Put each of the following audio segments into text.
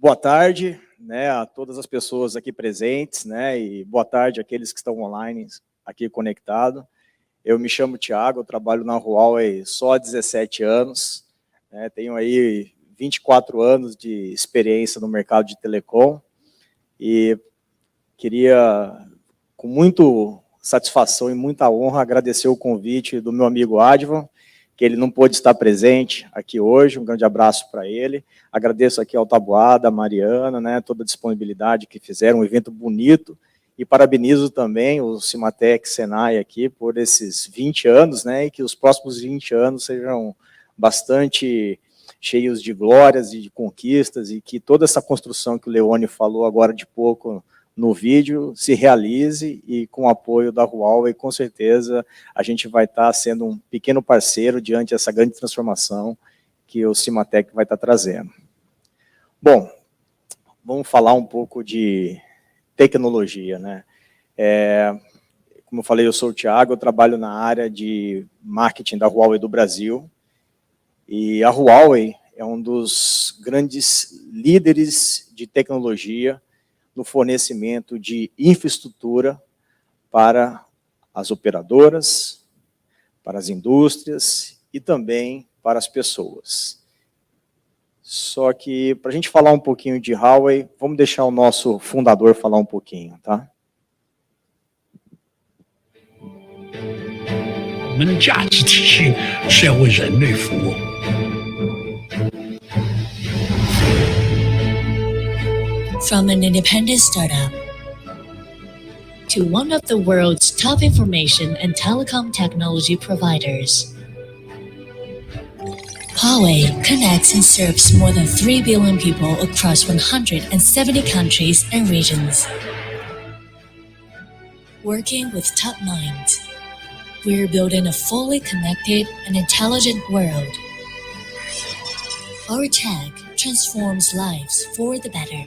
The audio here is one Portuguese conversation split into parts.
Boa tarde, né, a todas as pessoas aqui presentes, né, e boa tarde àqueles que estão online aqui conectados. Eu me chamo Thiago, eu trabalho na Huawei só há 17 anos, né, tenho aí 24 anos de experiência no mercado de telecom e queria, com muita satisfação e muita honra, agradecer o convite do meu amigo Advan, que ele não pôde estar presente aqui hoje, um grande abraço para ele. Agradeço aqui ao Taboada, a Mariana, né, toda a disponibilidade que fizeram, um evento bonito, e parabenizo também o Cimatec Senai aqui por esses 20 anos, né, e que os próximos 20 anos sejam bastante cheios de glórias e de conquistas, e que toda essa construção que o Leone falou agora de pouco no vídeo se realize, e com o apoio da Huawei, com certeza, a gente vai estar sendo um pequeno parceiro diante dessa grande transformação que o Cimatec vai estar trazendo. Bom, vamos falar um pouco de tecnologia, né? Como eu falei, eu sou o Thiago, eu trabalho na área de marketing da Huawei do Brasil, e a Huawei é um dos grandes líderes de tecnologia no fornecimento de infraestrutura para as operadoras, para as indústrias e também para as pessoas. Só que, para a gente falar um pouquinho de Huawei, vamos deixar o nosso fundador falar um pouquinho, tá? 我们的价值体系是要为人类服务。 From an independent startup to one of the world's top information and telecom technology providers, Huawei connects and serves more than 3 billion people across 170 countries and regions. Working with top minds, we're building a fully connected and intelligent world. Our tech transforms lives for the better.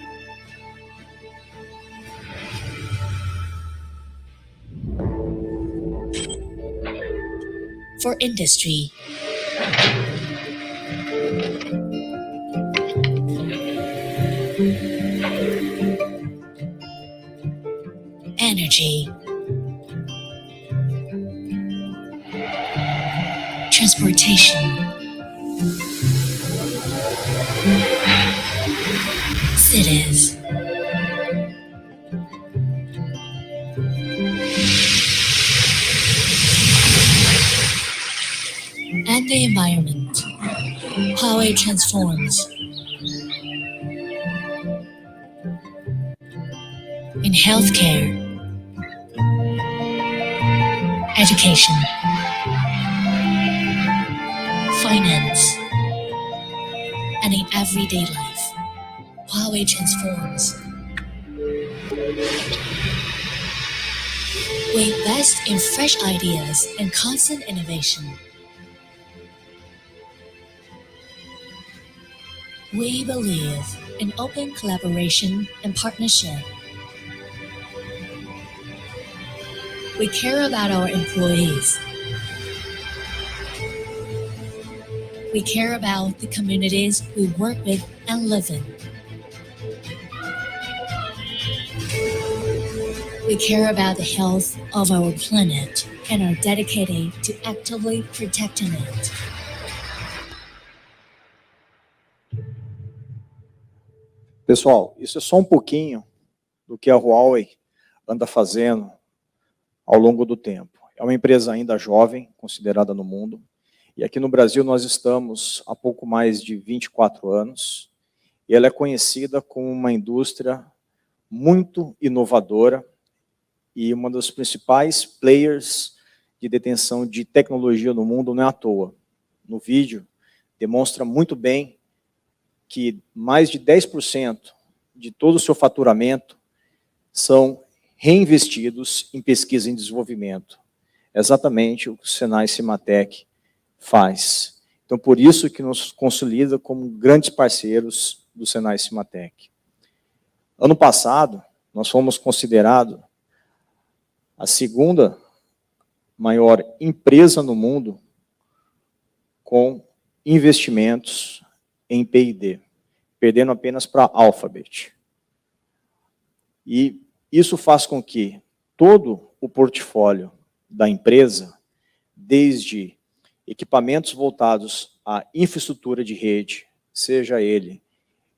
For industry, energy, transportation, cities, and the environment. Huawei transforms. In healthcare, education, finance, and in everyday life, Huawei transforms. We invest in fresh ideas and constant innovation. We believe in open collaboration and partnership. We care about our employees. We care about the communities we work with and live in. We care about the health of our planet and are dedicated to actively protecting it. Pessoal, isso é só um pouquinho do que a Huawei anda fazendo ao longo do tempo. É uma empresa ainda jovem, considerada no mundo, e aqui no Brasil nós estamos há pouco mais de 24 anos, e ela é conhecida como uma indústria muito inovadora e uma dos principais players de detenção de tecnologia no mundo, não é à toa. No vídeo, demonstra muito bem que mais de 10% de todo o seu faturamento são reinvestidos em pesquisa e desenvolvimento. É exatamente o que o Senai Cimatec faz. Então, por isso que nos consolida como grandes parceiros do Senai Cimatec. Ano passado, nós fomos considerados a segunda maior empresa no mundo com investimentos em P&D. perdendo apenas para a Alphabet. E isso faz com que todo o portfólio da empresa, desde equipamentos voltados à infraestrutura de rede, seja ele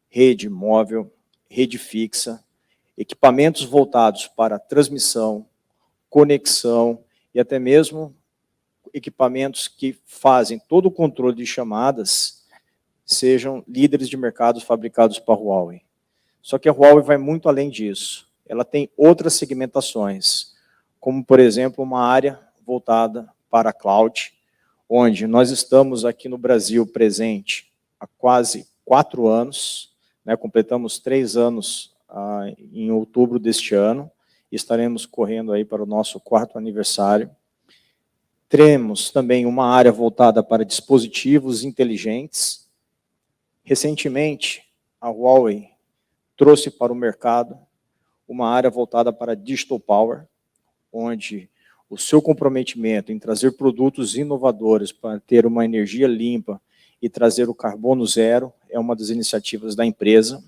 rede móvel, rede fixa, equipamentos voltados para transmissão, conexão e até mesmo equipamentos que fazem todo o controle de chamadas, sejam líderes de mercado fabricados para a Huawei. Só que a Huawei vai muito além disso. Ela tem outras segmentações, como, por exemplo, uma área voltada para a cloud, onde nós estamos aqui no Brasil presente há quase 4 anos, né, completamos 3 anos em outubro deste ano, e estaremos correndo aí para o nosso 4º aniversário. Teremos também uma área voltada para dispositivos inteligentes. Recentemente, a Huawei trouxe para o mercado uma área voltada para Digital Power, onde o seu comprometimento em trazer produtos inovadores para ter uma energia limpa e trazer o carbono zero é uma das iniciativas da empresa.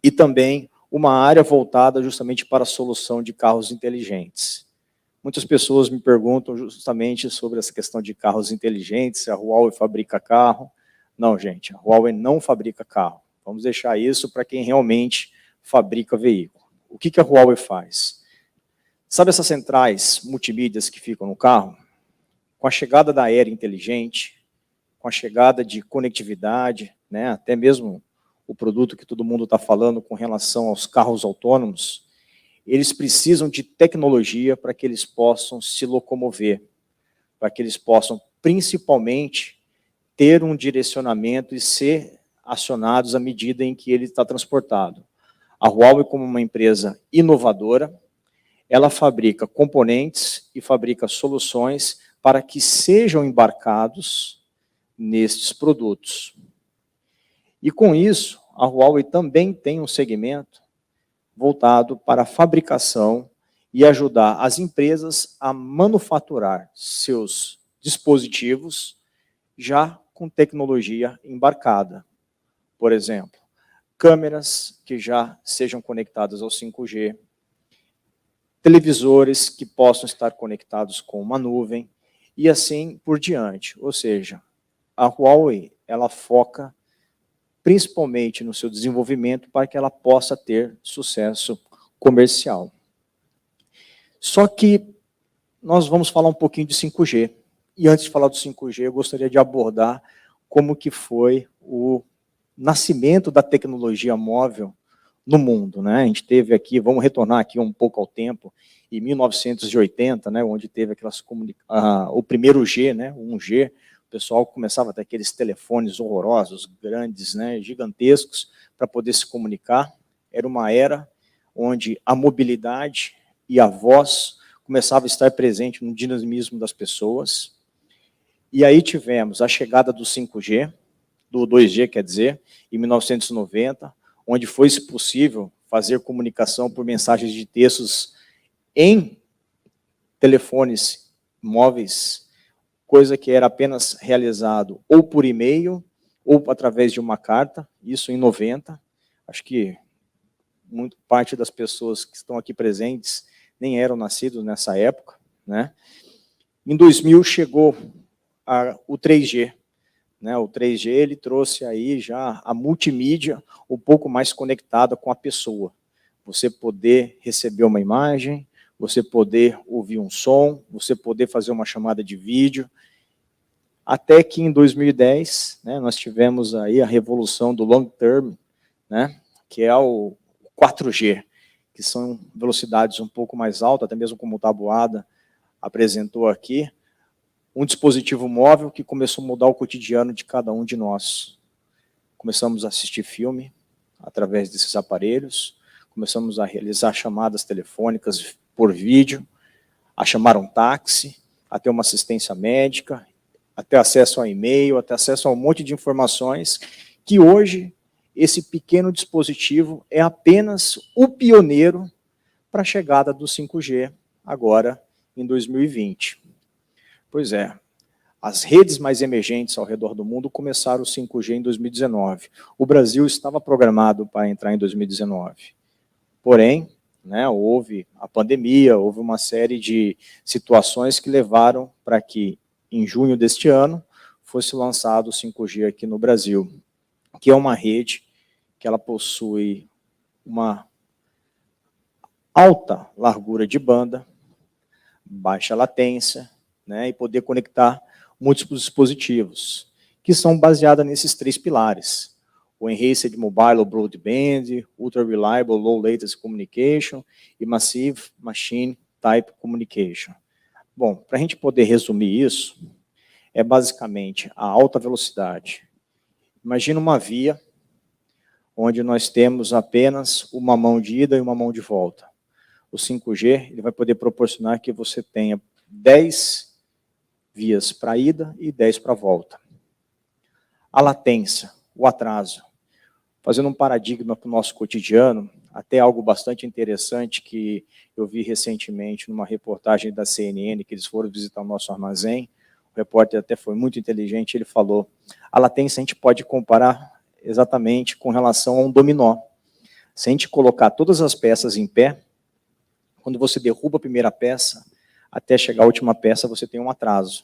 E também uma área voltada justamente para a solução de carros inteligentes. Muitas pessoas me perguntam justamente sobre essa questão de carros inteligentes, se a Huawei fabrica carro. Não, gente, a Huawei não fabrica carro. Vamos deixar isso para quem realmente fabrica veículo. O que a Huawei faz? Sabe essas centrais multimídias que ficam no carro? Com a chegada da era inteligente, com a chegada de conectividade, né, até mesmo o produto que todo mundo está falando com relação aos carros autônomos, eles precisam de tecnologia para que eles possam se locomover, para que eles possam, principalmente, ter um direcionamento e ser acionados à medida em que ele está transportado. A Huawei, como uma empresa inovadora, ela fabrica componentes e fabrica soluções para que sejam embarcados nestes produtos. E com isso, a Huawei também tem um segmento voltado para a fabricação e ajudar as empresas a manufaturar seus dispositivos já com tecnologia embarcada. Por exemplo, câmeras que já sejam conectadas ao 5G, televisores que possam estar conectados com uma nuvem e assim por diante. Ou seja, a Huawei, ela foca principalmente no seu desenvolvimento para que ela possa ter sucesso comercial. Só que nós vamos falar um pouquinho de 5G. E antes de falar do 5G, eu gostaria de abordar como que foi o nascimento da tecnologia móvel no mundo, né? A gente teve aqui, vamos retornar aqui um pouco ao tempo, em 1980, né, onde teve aquelas o primeiro G, né, o 1G, o pessoal começava a ter aqueles telefones horrorosos, grandes, né, gigantescos, para poder se comunicar. Era uma era onde a mobilidade e a voz começava a estar presente no dinamismo das pessoas. E aí tivemos a chegada do 5G, do 2G, quer dizer, em 1990, onde foi possível fazer comunicação por mensagens de textos em telefones móveis, coisa que era apenas realizado ou por e-mail ou através de uma carta, isso em 90. Acho que parte das pessoas que estão aqui presentes nem eram nascidos nessa época, né? Em 2000 chegou o 3G, né? O 3G ele trouxe aí já a multimídia um pouco mais conectada com a pessoa. Você poder receber uma imagem, você poder ouvir um som, você poder fazer uma chamada de vídeo, até que em 2010, né, nós tivemos aí a revolução do long term, né, que é o 4G, que são velocidades um pouco mais altas, até mesmo como o Taboada apresentou aqui, um dispositivo móvel que começou a mudar o cotidiano de cada um de nós. Começamos a assistir filme através desses aparelhos, começamos a realizar chamadas telefônicas por vídeo, a chamar um táxi, a ter uma assistência médica, a ter acesso a e-mail, a ter acesso a um monte de informações, que hoje esse pequeno dispositivo é apenas o pioneiro para a chegada do 5G, agora em 2020. Pois é, As redes mais emergentes ao redor do mundo começaram o 5G em 2019. O Brasil estava programado para entrar em 2019. Porém, né, houve a pandemia, houve uma série de situações que levaram para que, em junho deste ano, fosse lançado o 5G aqui no Brasil, que é uma rede que ela possui uma alta largura de banda, baixa latência, né, e poder conectar múltiplos dispositivos, que são baseados nesses 3 pilares: o Enhanced Mobile Broadband, Ultra Reliable Low Latency Communication e Massive Machine Type Communication. Bom, para a gente poder resumir isso, é basicamente a alta velocidade. Imagina uma via onde nós temos apenas uma mão de ida e uma mão de volta. O 5G ele vai poder proporcionar que você tenha 10 vias para ida e 10 para volta. A latência, o atraso. Fazendo um paradigma para o nosso cotidiano, até algo bastante interessante que eu vi recentemente numa reportagem da CNN, que eles foram visitar o nosso armazém. O repórter até foi muito inteligente, ele falou: a latência a gente pode comparar exatamente com relação a um dominó. Se a gente colocar todas as peças em pé, quando você derruba a primeira peça, até chegar à última peça, você tem um atraso.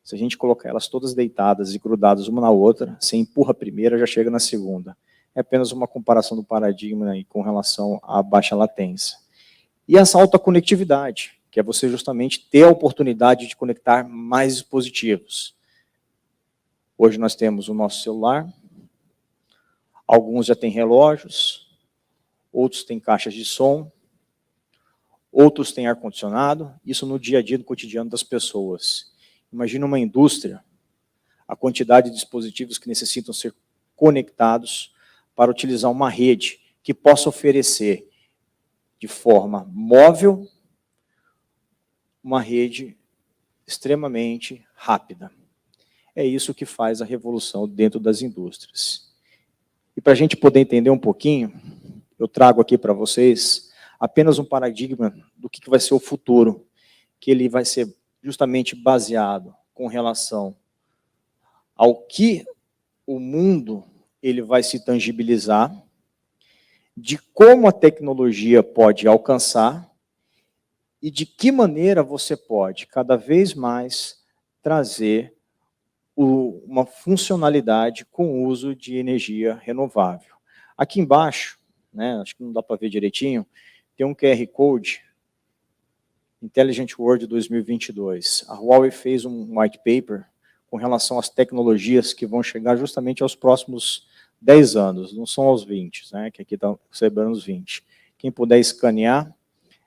Se a gente colocar elas todas deitadas e grudadas uma na outra, você empurra a primeira, já chega na segunda. É apenas uma comparação do paradigma aí com relação à baixa latência. E essa alta conectividade, que é você justamente ter a oportunidade de conectar mais dispositivos. Hoje nós temos o nosso celular, alguns já têm relógios, outros têm caixas de som, outros têm ar-condicionado, isso no dia a dia, no cotidiano das pessoas. Imagina uma indústria, a quantidade de dispositivos que necessitam ser conectados para utilizar uma rede que possa oferecer de forma móvel uma rede extremamente rápida. É isso que faz a revolução dentro das indústrias. E para a gente poder entender um pouquinho, eu trago aqui para vocês apenas um paradigma do que vai ser o futuro, que ele vai ser justamente baseado com relação ao que o mundo ele vai se tangibilizar, de como a tecnologia pode alcançar e de que maneira você pode cada vez mais trazer uma funcionalidade com o uso de energia renovável. Aqui embaixo, né, acho que não dá para ver direitinho, tem um QR Code, Intelligent World 2022. A Huawei fez um white paper com relação às tecnologias que vão chegar justamente aos próximos 10 anos, não são aos 20, né, que aqui estão celebrando os 20. Quem puder escanear,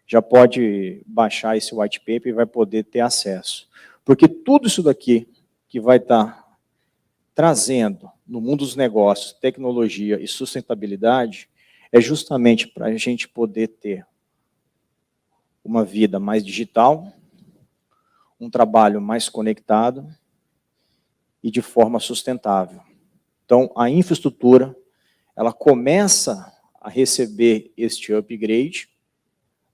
já pode baixar esse white paper e vai poder ter acesso. Porque tudo isso daqui que vai estar trazendo no mundo dos negócios, tecnologia e sustentabilidade, é justamente para a gente poder ter uma vida mais digital, um trabalho mais conectado e de forma sustentável. Então, a infraestrutura, ela começa a receber este upgrade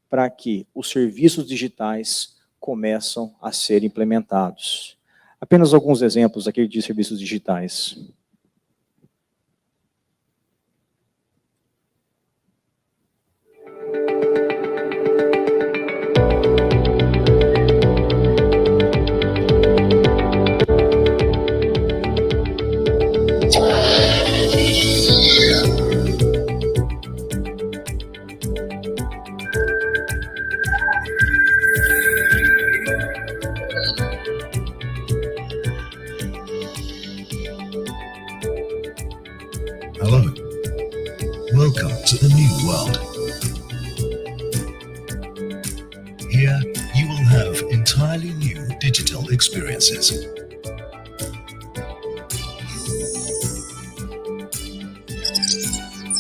para que os serviços digitais começam a ser implementados. Apenas alguns exemplos aqui de serviços digitais. Hello. Welcome to the new world. Here, you will have entirely new digital experiences.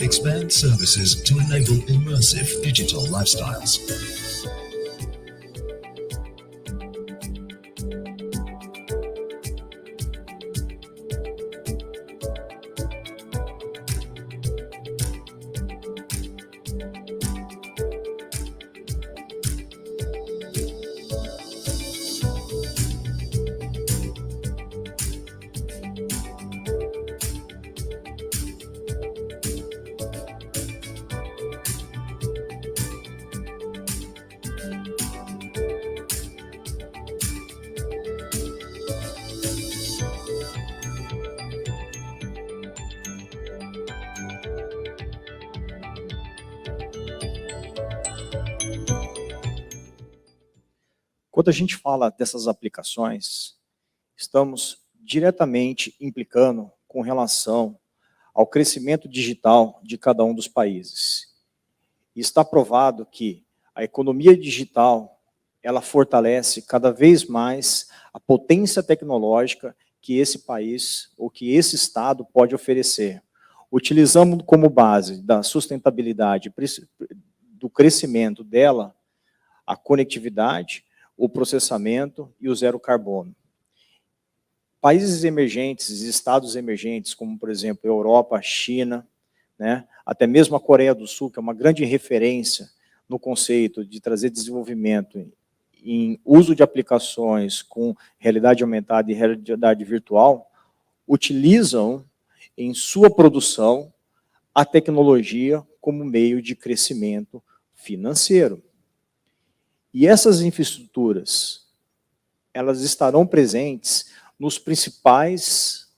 Expand services to enable immersive digital lifestyles. quando a gente fala dessas aplicações, estamos diretamente implicando com relação ao crescimento digital de cada um dos países. E está provado que a economia digital, ela fortalece cada vez mais a potência tecnológica que esse país ou que esse estado pode oferecer. Utilizando como base da sustentabilidade, do crescimento dela, a conectividade, o processamento e o zero carbono. Países emergentes, estados emergentes, como, por exemplo, Europa, China, né, até mesmo a Coreia do Sul, que é uma grande referência no conceito de trazer desenvolvimento em uso de aplicações com realidade aumentada e realidade virtual, utilizam em sua produção a tecnologia como meio de crescimento financeiro. E essas infraestruturas, elas estarão presentes nos principais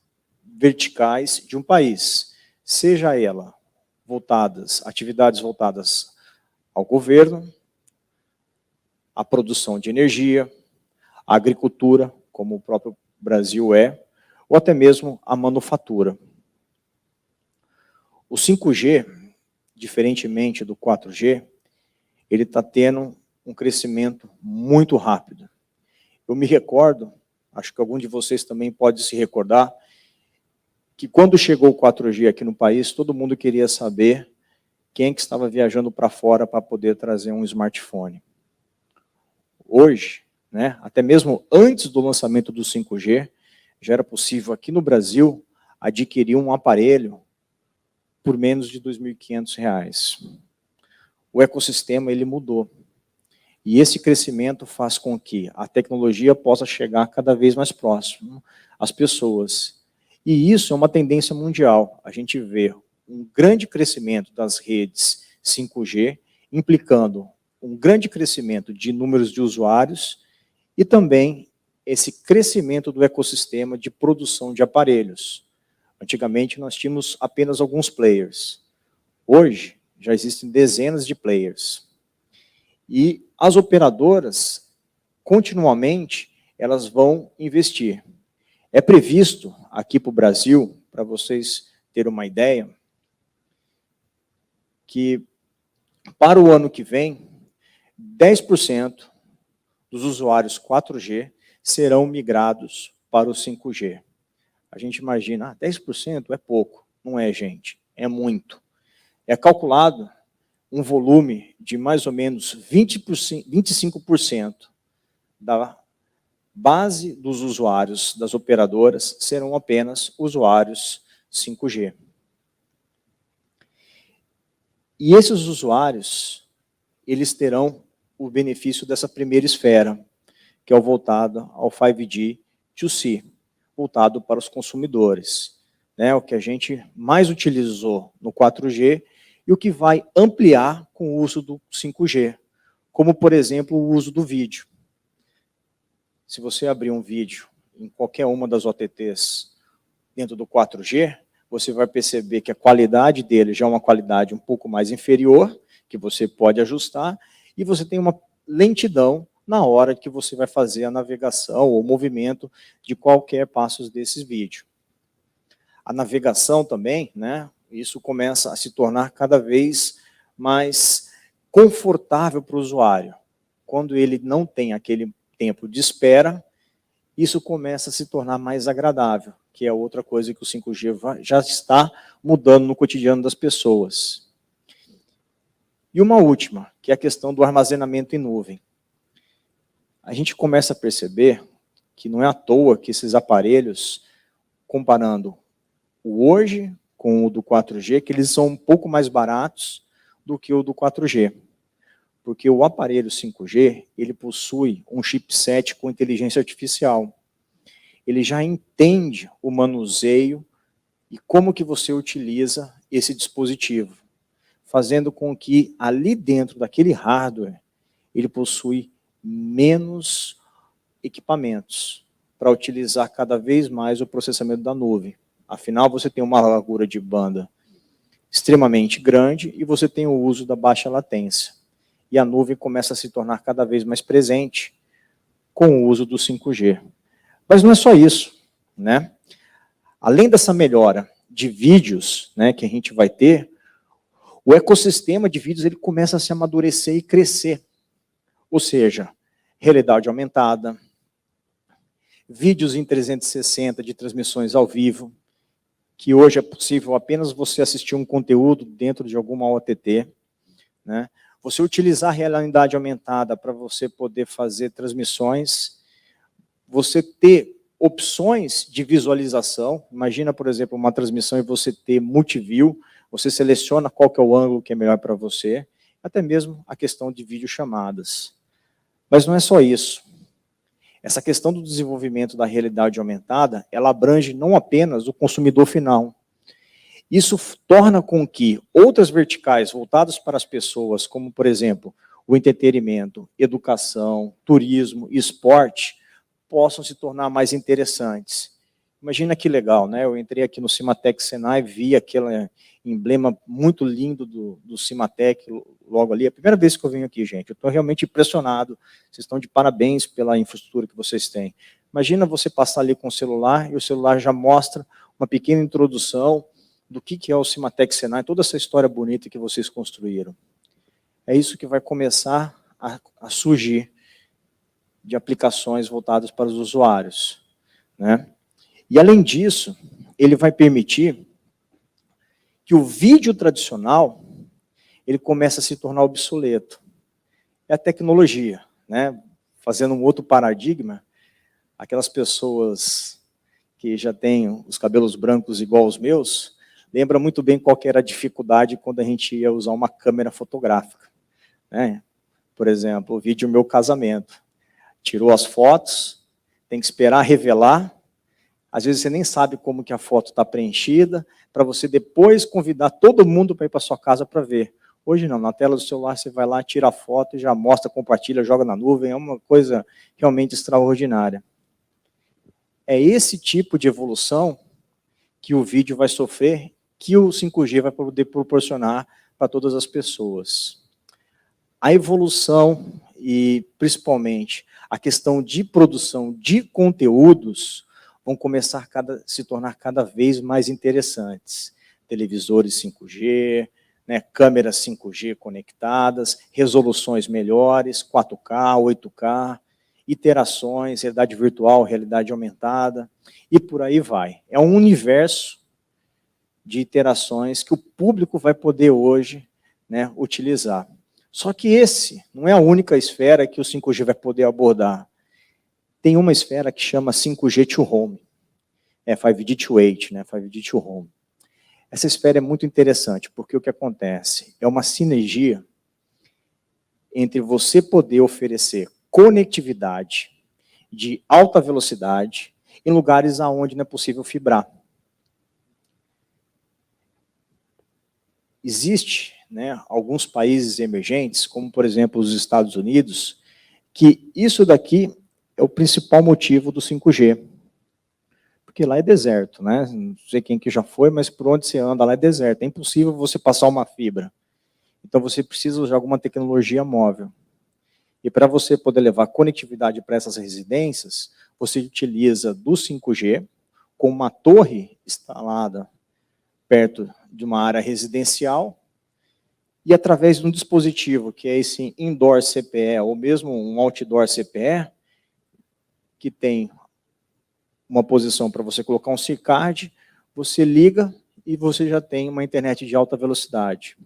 verticais de um país, seja ela atividades voltadas ao governo, à produção de energia, à agricultura, como o próprio Brasil é, ou até mesmo a manufatura. O 5G, diferentemente do 4G, ele está tendo um crescimento muito rápido. Eu me recordo, acho que algum de vocês também pode se recordar, que quando chegou o 4G aqui no país, todo mundo queria saber quem que estava viajando para fora para poder trazer um smartphone. Hoje, né, até mesmo antes do lançamento do 5G, já era possível aqui no Brasil adquirir um aparelho por menos de R$ 2.500. O ecossistema ele mudou. E esse crescimento faz com que a tecnologia possa chegar cada vez mais próximo às pessoas. E isso é uma tendência mundial. A gente vê um grande crescimento das redes 5G, implicando um grande crescimento de números de usuários e também esse crescimento do ecossistema de produção de aparelhos. Antigamente nós tínhamos apenas alguns players. Hoje já existem dezenas de players. E as operadoras, continuamente, elas vão investir. É previsto aqui para o Brasil, para vocês terem uma ideia, que para o ano que vem, 10% dos usuários 4G serão migrados para o 5G. A gente imagina, 10% é pouco. Não é, gente, é muito. É calculado um volume de mais ou menos 25% da base dos usuários das operadoras serão apenas usuários 5G. E esses usuários, eles terão o benefício dessa primeira esfera, que é o voltado ao 5G 2C, voltado para os consumidores, né, o que a gente mais utilizou no 4G e o que vai ampliar com o uso do 5G, como, por exemplo, o uso do vídeo. Se você abrir um vídeo em qualquer uma das OTTs dentro do 4G, você vai perceber que a qualidade dele já é uma qualidade um pouco mais inferior, que você pode ajustar, e você tem uma lentidão na hora que você vai fazer a navegação ou o movimento de qualquer passos desses vídeos. A navegação também, né, isso começa a se tornar cada vez mais confortável para o usuário. Quando ele não tem aquele tempo de espera, isso começa a se tornar mais agradável, que é outra coisa que o 5G já está mudando no cotidiano das pessoas. E uma última, que é a questão do armazenamento em nuvem. A gente começa a perceber que não é à toa que esses aparelhos, comparando o hoje com o do 4G, que eles são um pouco mais baratos do que o do 4G. Porque o aparelho 5G, ele possui um chipset com inteligência artificial. Ele já entende o manuseio e como que você utiliza esse dispositivo, fazendo com que ali dentro daquele hardware, ele possui menos equipamentos para utilizar cada vez mais o processamento da nuvem. Afinal, você tem uma largura de banda extremamente grande e você tem o uso da baixa latência. E a nuvem começa a se tornar cada vez mais presente com o uso do 5G. Mas não é só isso, né? Além dessa melhora de vídeos, né, que a gente vai ter, o ecossistema de vídeos ele começa a se amadurecer e crescer. Ou seja, realidade aumentada, vídeos em 360 de transmissões ao vivo, que hoje é possível apenas você assistir um conteúdo dentro de alguma OTT, né? Você utilizar a realidade aumentada para você poder fazer transmissões, você ter opções de visualização. Imagina, por exemplo, uma transmissão e você ter multiview, você seleciona qual que é o ângulo que é melhor para você, até mesmo a questão de videochamadas. Mas não é só isso. Essa questão do desenvolvimento da realidade aumentada, ela abrange não apenas o consumidor final. Isso torna com que outras verticais voltadas para as pessoas, como, por exemplo, o entretenimento, educação, turismo e esporte, possam se tornar mais interessantes. Imagina que legal, né? Eu entrei aqui no Cimatec Senai, vi aquele emblema muito lindo do Cimatec logo ali. É a primeira vez que eu venho aqui, gente. Eu estou realmente impressionado. Vocês estão de parabéns pela infraestrutura que vocês têm. Imagina você passar ali com o celular e o celular já mostra uma pequena introdução do que é o Cimatec Senai, toda essa história bonita que vocês construíram. É isso que vai começar a surgir de aplicações voltadas para os usuários, né? E, além disso, ele vai permitir que o vídeo tradicional ele comece a se tornar obsoleto. É a tecnologia, né? Fazendo um outro paradigma, aquelas pessoas que já têm os cabelos brancos igual aos meus, lembra muito bem qual que era a dificuldade quando a gente ia usar uma câmera fotográfica, né? Por exemplo, o vídeo do meu casamento. Tirou as fotos, tem que esperar revelar, às vezes você nem sabe como que a foto está preenchida, para você depois convidar todo mundo para ir para sua casa para ver. Hoje não, na tela do celular você vai lá, tira a foto e já mostra, compartilha, joga na nuvem, é uma coisa realmente extraordinária. É esse tipo de evolução que o vídeo vai sofrer, que o 5G vai poder proporcionar para todas as pessoas. A evolução e, principalmente, a questão de produção de conteúdos vão começar a se tornar cada vez mais interessantes. Televisores 5G, né, câmeras 5G conectadas, resoluções melhores, 4K, 8K, iterações, realidade virtual, realidade aumentada, e por aí vai. É um universo de iterações que o público vai poder hoje, né, utilizar. Só que esse não é a única esfera que o 5G vai poder abordar. Tem uma esfera que chama 5G to Home, 5G to Edge, né, 5G to Home. Essa esfera é muito interessante, porque o que acontece? É uma sinergia entre você poder oferecer conectividade de alta velocidade em lugares onde não é possível fibrar. Existe, né, alguns países emergentes, como por exemplo os Estados Unidos, que isso daqui é o principal motivo do 5G. Porque lá é deserto, né? Não sei quem que já foi, mas por onde você anda lá é deserto. É impossível você passar uma fibra. Então você precisa de alguma tecnologia móvel. E para você poder levar conectividade para essas residências, você utiliza do 5G com uma torre instalada perto de uma área residencial e através de um dispositivo, que é esse indoor CPE, ou mesmo um outdoor CPE, que tem uma posição para você colocar um SIM card, você liga e você já tem uma internet de alta velocidade.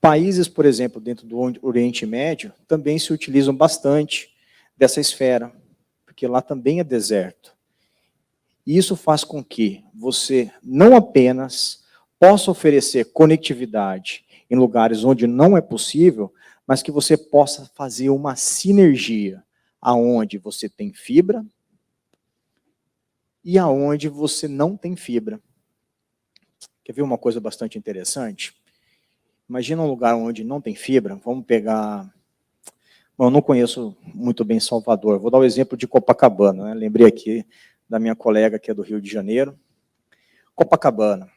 Países, por exemplo, dentro do Oriente Médio, também se utilizam bastante dessa esfera, porque lá também é deserto. E isso faz com que você não apenas possa oferecer conectividade em lugares onde não é possível, mas que você possa fazer uma sinergia aonde você tem fibra e aonde você não tem fibra. Quer ver uma coisa bastante interessante? Imagina um lugar onde não tem fibra, vamos pegar... Bom, eu não conheço muito bem Salvador, vou dar o exemplo de Copacabana, né? Lembrei aqui da minha colega que é do Rio de Janeiro. Copacabana.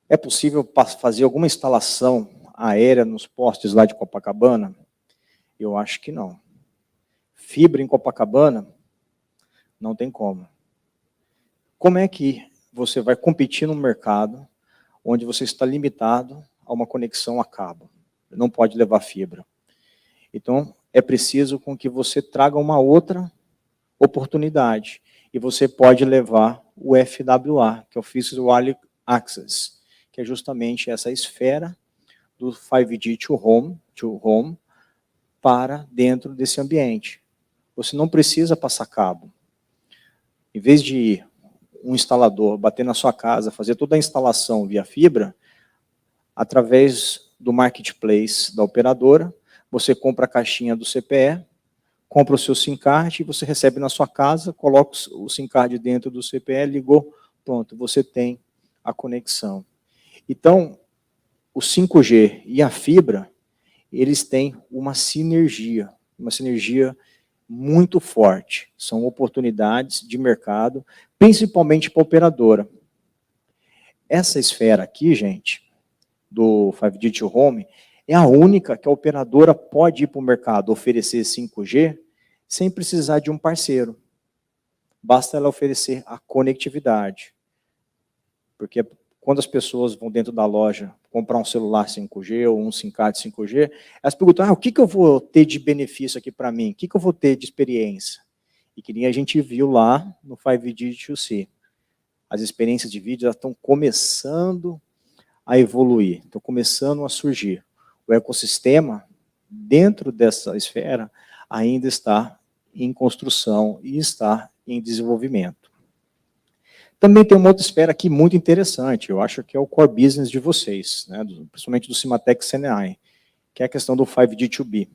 É possível fazer alguma instalação aérea nos postes lá de Copacabana? Eu acho que não. Fibra em Copacabana? Não tem como. Como é que você vai competir no mercado onde você está limitado a uma conexão a cabo? Não pode levar fibra. Então, é preciso com que você traga uma outra oportunidade. E você pode levar o FWA, que é o Fixed Wireless Access, que é justamente essa esfera do 5G to home para dentro desse ambiente. Você não precisa passar cabo. Em vez de um instalador bater na sua casa, fazer toda a instalação via fibra, através do marketplace da operadora, você compra a caixinha do CPE, compra o seu SIM card e você recebe na sua casa, coloca o SIM card dentro do CPE, ligou, pronto, você tem a conexão. Então, o 5G e a fibra, eles têm uma sinergia muito forte. São oportunidades de mercado, principalmente para a operadora. Essa esfera aqui, gente, do 5G to Home, é a única que a operadora pode ir para o mercado oferecer 5G sem precisar de um parceiro. Basta ela oferecer a conectividade. Porque quando as pessoas vão dentro da loja comprar um celular 5G ou um SIM card 5G, elas perguntam, o que eu vou ter de benefício aqui para mim? O que eu vou ter de experiência? E que nem a gente viu lá no 5G 2C. As experiências de vídeo já estão começando a evoluir, estão começando a surgir. O ecossistema, dentro dessa esfera, ainda está em construção e está em desenvolvimento. Também tem uma outra esfera aqui muito interessante, eu acho que é o core business de vocês, né, principalmente do Cimatec CNI, que é a questão do 5G 2B,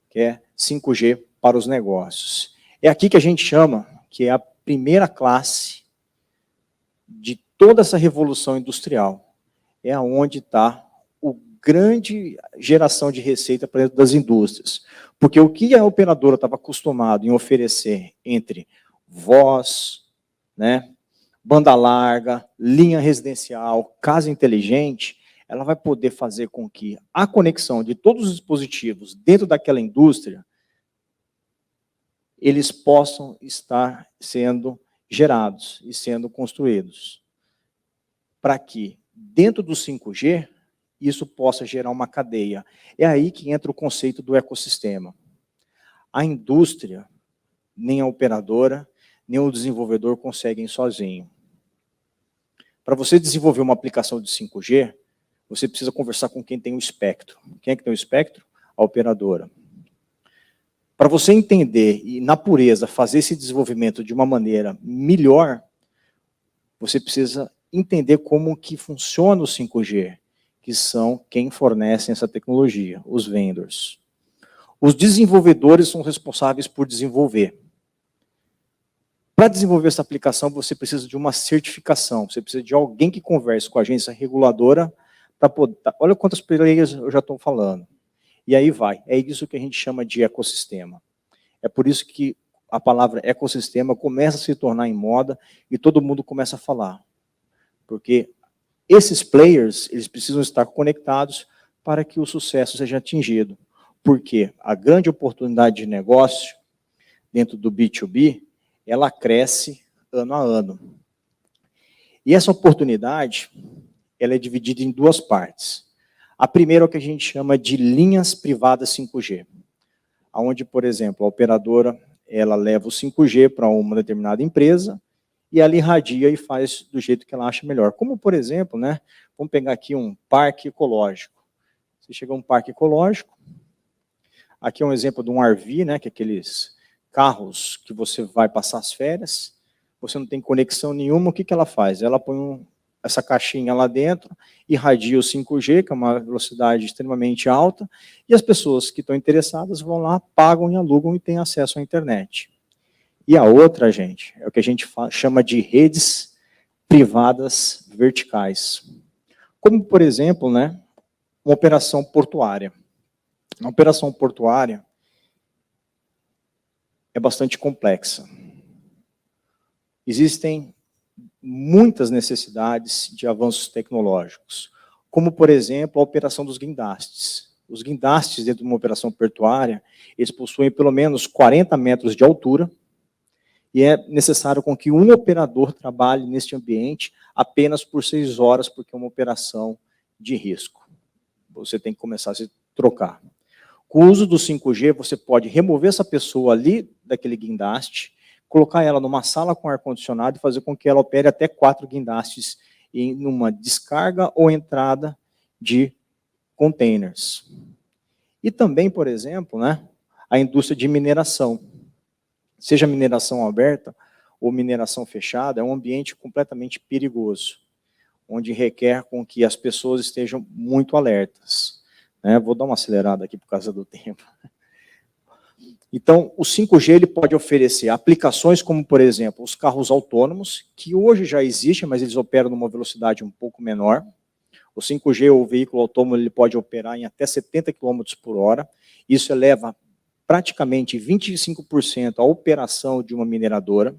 que é 5G para os negócios. É aqui que a gente chama, que é a primeira classe de toda essa revolução industrial. É onde está a grande geração de receita para dentro das indústrias. Porque o que a operadora estava acostumada em oferecer entre voz, né, banda larga, linha residencial, casa inteligente, ela vai poder fazer com que a conexão de todos os dispositivos dentro daquela indústria, eles possam estar sendo gerados e sendo construídos. Para que, dentro do 5G, isso possa gerar uma cadeia. É aí que entra o conceito do ecossistema. A indústria, nem a operadora, nem o desenvolvedor conseguem sozinho. Para você desenvolver uma aplicação de 5G, você precisa conversar com quem tem o espectro. Quem é que tem o espectro? A operadora. Para você entender e, na pureza, fazer esse desenvolvimento de uma maneira melhor, você precisa entender como que funciona o 5G, que são quem fornecem essa tecnologia, os vendors. Os desenvolvedores são responsáveis por desenvolver. Para desenvolver essa aplicação, você precisa de uma certificação, você precisa de alguém que converse com a agência reguladora para poder... Olha quantas players eu já estou falando. E aí vai, é isso que a gente chama de ecossistema. É por isso que a palavra ecossistema começa a se tornar em moda e todo mundo começa a falar. Porque esses players, eles precisam estar conectados para que o sucesso seja atingido. Porque a grande oportunidade de negócio dentro do B2B, ela cresce ano a ano. E essa oportunidade, ela é dividida em duas partes. A primeira é o que a gente chama de linhas privadas 5G, onde, por exemplo, a operadora ela leva o 5G para uma determinada empresa e ela irradia e faz do jeito que ela acha melhor. Como, por exemplo, né, vamos pegar aqui um parque ecológico. Você chega a um parque ecológico, aqui é um exemplo de um RV, né, que é aqueles carros que você vai passar as férias, você não tem conexão nenhuma, o que ela faz? Ela põe essa caixinha lá dentro, irradia o 5G, que é uma velocidade extremamente alta, e as pessoas que estão interessadas vão lá, pagam e alugam e têm acesso à internet. E a outra, gente, é o que a gente chama de redes privadas verticais. Como, por exemplo, né, uma operação portuária. Uma operação portuária é bastante complexa. Existem muitas necessidades de avanços tecnológicos, como, por exemplo, a operação dos guindastes. Os guindastes dentro de uma operação portuária, eles possuem pelo menos 40 metros de altura, e é necessário com que um operador trabalhe neste ambiente apenas por 6 horas, porque é uma operação de risco. Você tem que começar a se trocar. Com o uso do 5G, você pode remover essa pessoa ali daquele guindaste, colocar ela numa sala com ar-condicionado e fazer com que ela opere até 4 guindastes em uma descarga ou entrada de containers. E também, por exemplo, né, a indústria de mineração. Seja mineração aberta ou mineração fechada, é um ambiente completamente perigoso, onde requer com que as pessoas estejam muito alertas. Né? Vou dar uma acelerada aqui por causa do tempo. Então, o 5G ele pode oferecer aplicações como, por exemplo, os carros autônomos, que hoje já existem, mas eles operam numa velocidade um pouco menor. O 5G, o veículo autônomo, ele pode operar em até 70 km por hora. Isso eleva praticamente 25% a operação de uma mineradora.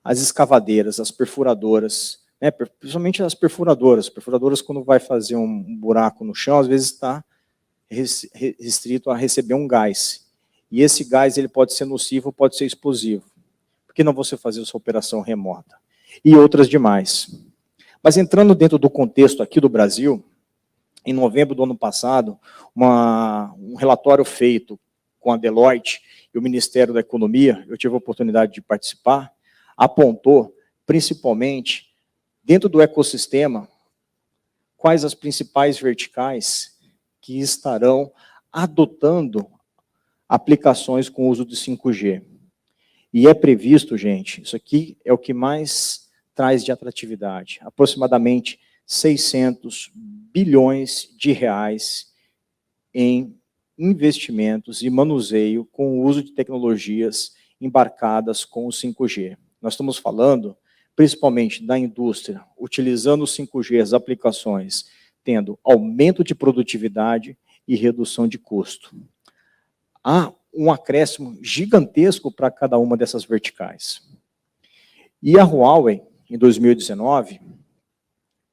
As escavadeiras, as perfuradoras, né, principalmente as perfuradoras. Perfuradoras, quando vai fazer um buraco no chão, às vezes está restrito a receber um gás. E esse gás ele pode ser nocivo, pode ser explosivo. Por que não você fazer essa operação remota? E outras demais. Mas entrando dentro do contexto aqui do Brasil, em novembro do ano passado, um relatório feito com a Deloitte e o Ministério da Economia, eu tive a oportunidade de participar, apontou, principalmente, dentro do ecossistema, quais as principais verticais que estarão adotando aplicações com o uso do 5G. E é previsto, gente, isso aqui é o que mais traz de atratividade, aproximadamente 600 bilhões de reais em investimentos e manuseio com o uso de tecnologias embarcadas com o 5G. Nós estamos falando, principalmente, da indústria, utilizando o 5G, as aplicações, tendo aumento de produtividade e redução de custo. Há um acréscimo gigantesco para cada uma dessas verticais. E a Huawei, em 2019,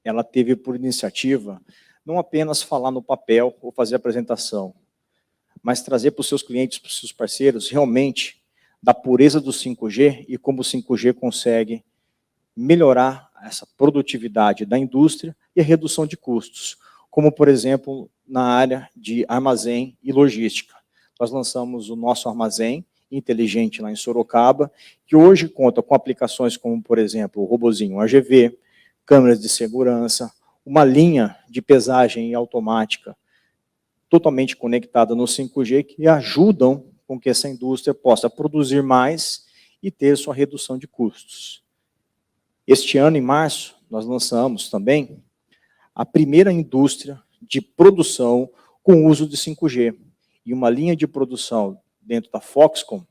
ela teve por iniciativa não apenas falar no papel ou fazer apresentação, mas trazer para os seus clientes, para os seus parceiros, realmente da pureza do 5G e como o 5G consegue melhorar essa produtividade da indústria e a redução de custos, como, por exemplo, na área de armazém e logística. Nós lançamos o nosso armazém inteligente lá em Sorocaba, que hoje conta com aplicações como, por exemplo, o robozinho AGV, câmeras de segurança, uma linha de pesagem automática totalmente conectada no 5G, que ajudam com que essa indústria possa produzir mais e ter sua redução de custos. Este ano, em março, nós lançamos também a primeira indústria de produção com uso de 5G. E uma linha de produção dentro da Foxconn,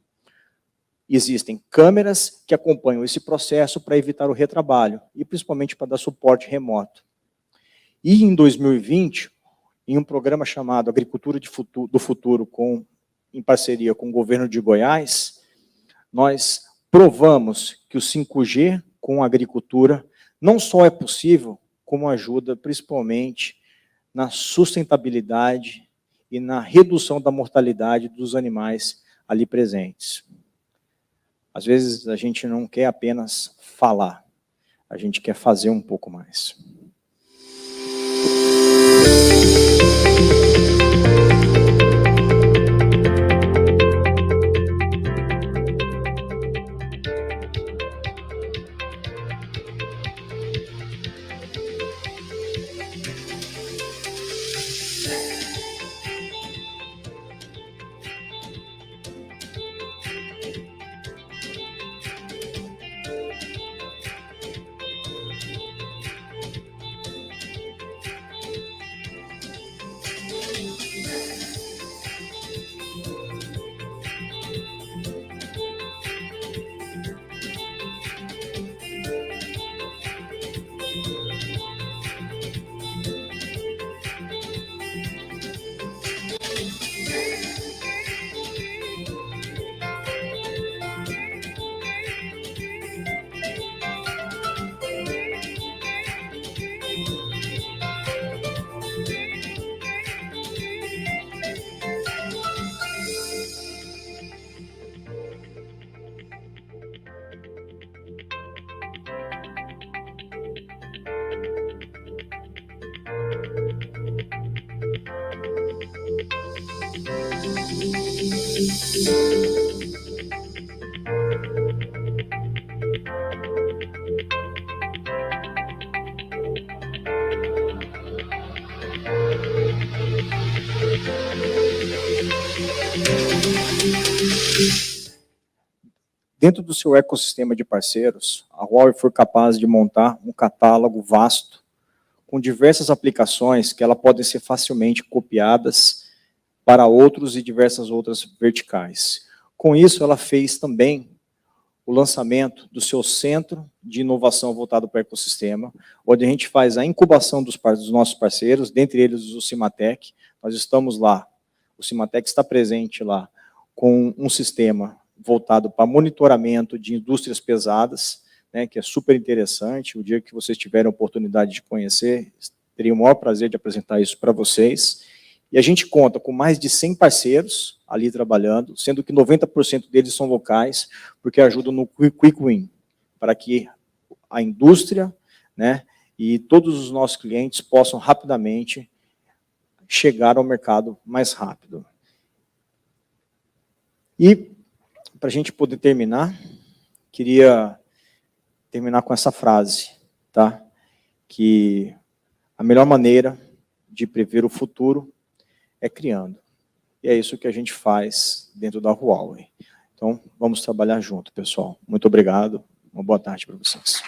existem câmeras que acompanham esse processo para evitar o retrabalho e principalmente para dar suporte remoto. E em 2020, em um programa chamado Agricultura do Futuro, em parceria com o governo de Goiás, nós provamos que o 5G com a agricultura não só é possível, como ajuda principalmente na sustentabilidade e na redução da mortalidade dos animais ali presentes. Às vezes a gente não quer apenas falar, a gente quer fazer um pouco mais. Dentro do seu ecossistema de parceiros, a Huawei foi capaz de montar um catálogo vasto, com diversas aplicações que elas podem ser facilmente copiadas para outros e diversas outras verticais. Com isso, ela fez também o lançamento do seu centro de inovação voltado para o ecossistema, onde a gente faz a incubação dos nossos parceiros, dentre eles o Cimatec. Nós estamos lá, o Cimatec está presente lá, com um sistema voltado para monitoramento de indústrias pesadas, né, que é super interessante. O dia que vocês tiverem a oportunidade de conhecer, teria o maior prazer de apresentar isso para vocês. E a gente conta com mais de 100 parceiros ali trabalhando, sendo que 90% deles são locais, porque ajudam no Quick Win, para que a indústria, né, e todos os nossos clientes possam rapidamente chegar ao mercado mais rápido. E, para a gente poder terminar, queria terminar com essa frase, tá? Que a melhor maneira de prever o futuro é criando. E é isso que a gente faz dentro da Huawei. Então, vamos trabalhar junto, pessoal. Muito obrigado. Uma boa tarde para vocês.